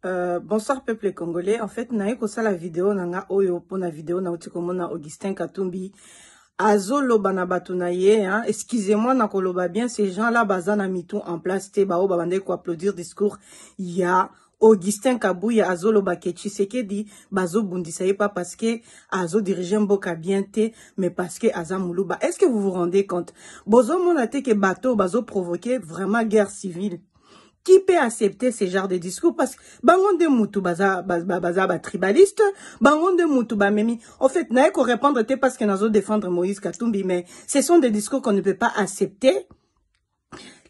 Bonsoir peuple congolais. En fait, nae ko sala vidéo nanga oyo pour na vidéo na uti komona Augustin Katumbi azoloba na batu na ye, hein. Excusez-moi na koloba bien, ces gens-là bazana mitou en place te bao babande ko applaudir discours ya Augustin Kabuya azoloba ke Tshisekedi bazo bundisa ye pas parce que azo diriger mboka bien te, mais parce que aza muluba. Est-ce que vous vous rendez compte? Bozo monate ke bateau bazo provoquer vraiment guerre civile. Qui peut accepter ce genre de discours? Parce que bangon de moutou baza tribaliste, bangon de moutou memi. En fait, n'a qu'à répondre parce que nous défendre Moïse Katumbi, mais ce sont des discours qu'on ne peut pas accepter.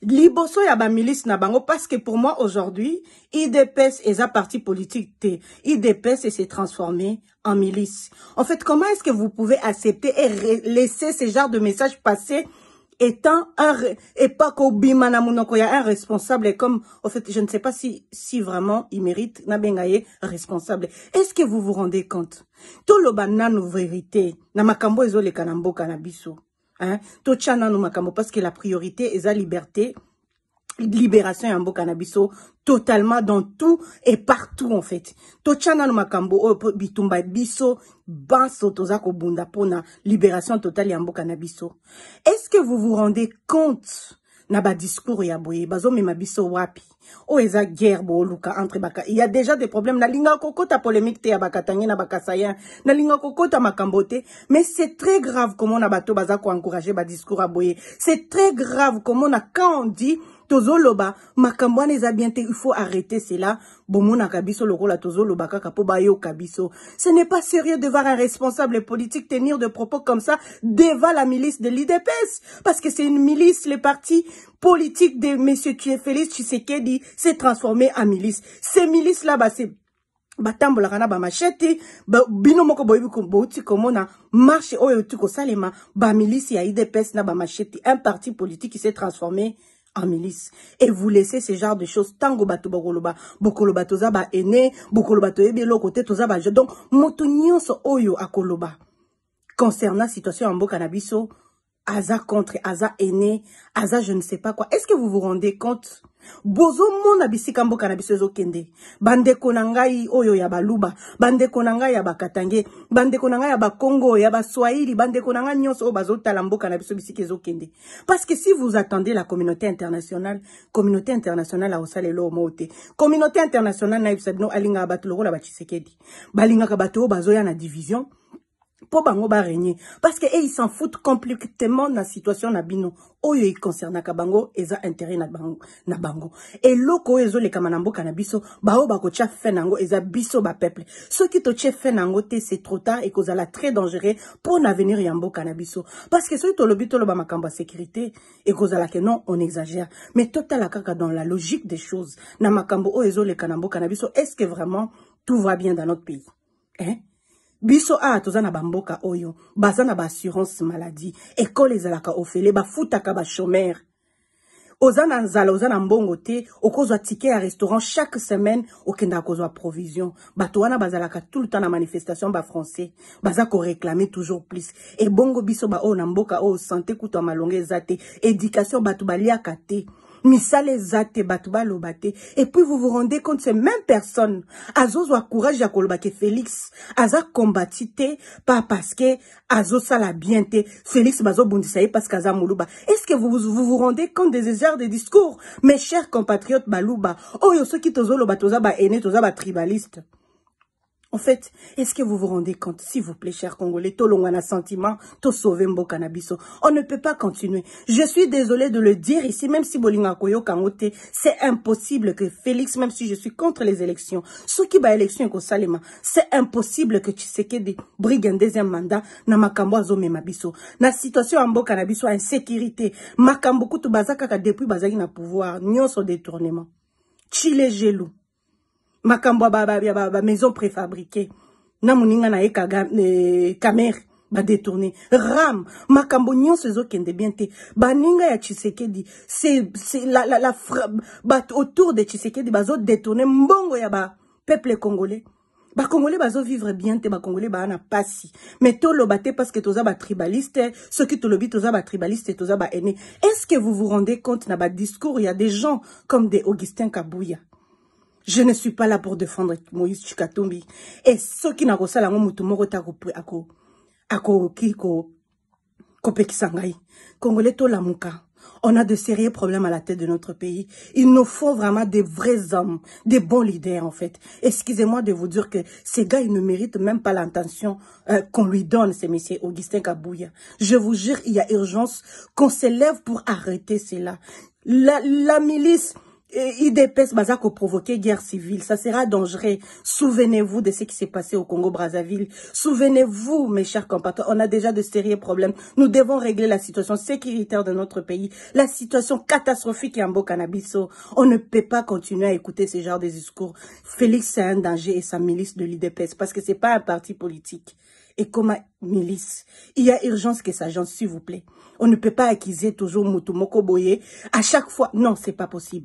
Liboso ya ba milice na bango parce que pour moi aujourd'hui, IDPS est un parti politique te. IDPS s'est transformé en milice. En fait, comment est-ce que vous pouvez accepter et laisser ce genre de message passer? Étant un et pas qu'au bimana monoko, il y a un responsable comme en fait je ne sais pas si vraiment il mérite nabengaye responsable. Est-ce que vous vous rendez compte? Tout le banane vérité na makambo ezo le kanambo kanabiso, hein? Tout chana no makambo parce que la priorité est la liberté. Libération ya mboka na biso totalement dans tout et partout en fait. Tochana no makambo bitumba biso baso tozako bunda pona libération totale ya mboka na biso. Est-ce que vous vous rendez compte na ba discours ya boye bazo mema biso wapi? O eza guerre bo luka entre baka. Il y a déjà des problèmes na linga kokota polémique te ya bakatanye na bakasaya na linga kokota makambote, mais c'est très grave comment na bato bazako encourager ba discours ya boye. C'est très grave comment na quand on dit tozoloba makambwane za bien te, il faut arrêter cela. Bomona kabiso lokola tozoloba kaka po bayo kabiso. Ce n'est pas sérieux de voir un responsable politique tenir de propos comme ça devant la milice de l'IDPS, parce que c'est une milice. Les partis politiques de monsieur Félix Tshisekedi s'est transformé en milice. Ces milices là c'est batambola kana ba machete bino moko boyebi ko bouti komona marche oyo tuko salema ba milice ya IDPS na ba machete, un parti politique qui s'est transformé en milice. Et vous laissez ce genre de choses tango bato bokoloba bokoloba toza ba ene bokoloba toyebi lo côté toza ba. Donc moto nyonso oyo akoloba concernant situation en mboka na biso aza contre aza ene aza je ne sais pas quoi. Est-ce que vous vous rendez compte? Bozo mona bisika mboka na biso ezokende bandeko na ngai oyo ya baluba, bandeko na ngai ya bakatange, bandeko na ngai ya bakongo ya baswahili, bandeko na ngai nyonso oyo bazotala mboka na biso bisika ezokende. Parce que si vous attendez la communauté internationale a osalelo mote, communauté internationale na ibsabino alinga bato lokola ba Tshisekedi balinga ka bato bazoya na division pour bango ba régner, parce que ils s'en foutent complètement de la situation na bino oyo y concerne kabango eza intérêt na bango et loko ezo le kamanambo kanabiso bao bako tia fenango eza biso ba peuple. Ce qui to tia fenango te c'est trop tard et cause la très dangereux pour l'avenir yambo kanabiso, parce que ce to lobito lo ba makambo sécurité et cause la que non on exagère, mais total kaka dans la logique des choses na makambo oyo ezo le kanambo kanabiso. Est-ce que vraiment tout va bien dans notre pays, hein? Biso tozana bamboka oyo bazana ba assurance maladie, école ezalaka ofele ba futaka ba chômeur, ozana nzala ozana mbongo te okozwa ticket à restaurant chaque semaine okenda kozwa provision. Bato wana bazalaka tout le temps na manifestation ba français baza ko réclamer toujours plus. Et bongo biso ba o na mboka o santé kuto malonge zate, éducation batu baliaka te, misale zate batu balobate. Et puis vous vous rendez compte ces mêmes personnes azozo courage ya koloba ke Félix aza combatite pas parce que azo sala bien te Félix bazo bundisa parce qu'aza muluba. Est-ce que vous vous rendez compte des genres de discours, mes chers compatriotes baluba oyo soki tozoloba toza ba ene toza ba tribaliste? En fait, est-ce que vous vous rendez compte, s'il vous plaît, chers Congolais, tolongana sentiment, to sauver mboka na biso. On ne peut pas continuer. Je suis désolée de le dire ici, même si Bolinga Koyo Kangote, c'est impossible que Félix, même si je suis contre les élections, ceux qui ba élection ko salema, c'est impossible que Tshisekedi brigue un deuxième mandat na makambo azome mabiso. Na situation en mboka na biso, insécurité, makambo kutu bazaka ka depuis bazaki na pouvoir, nyonso détournement. Chile gelou. Makambo ba maison préfabriquée na muninga na caméra ba détourné ram makambo nyonso ezokende bien te baninga ya Tshisekedi c'est la bat autour de Tshisekedi bazo détourner mbongo ya ba peuple congolais. Ba Congolais bazo vivre bien te ba Congolais ba na pasi, mais to lo baté parce que toza ba tribaliste, ceux qui to lobi toza ba tribaliste toza ba aîné. Est-ce que vous vous rendez compte na ba discours il y a des gens comme des Augustin Kabuya Je ne suis pas là pour défendre Moïse Chikatumbi. Et ceux qui n'ont pas ça, Congolais to lamuka. On a de sérieux problèmes à la tête de notre pays. Il nous faut vraiment des vrais hommes, des bons leaders en fait. Excusez-moi de vous dire que ces gars, ils ne méritent même pas l'intention qu'on lui donne, ces messieurs Augustin Kabouya. Je vous jure, il y a urgence qu'on se lève pour arrêter cela. La milice IDPS Bazako provoquer guerre civile, ça sera dangereux. Souvenez-vous de ce qui s'est passé au Congo-Brazzaville. Souvenez-vous, mes chers compatriotes, on a déjà de sérieux problèmes. Nous devons régler la situation sécuritaire de notre pays, la situation catastrophique en Bokanabiso. On ne peut pas continuer à écouter ce genre de discours. Félix, c'est un danger et sa milice de l'IDPS parce que c'est pas un parti politique. Et comme milice, il y a urgence que ça s'agence, s'il vous plaît. On ne peut pas accuser toujours Mutumoko Boye à chaque fois. Non, c'est pas possible.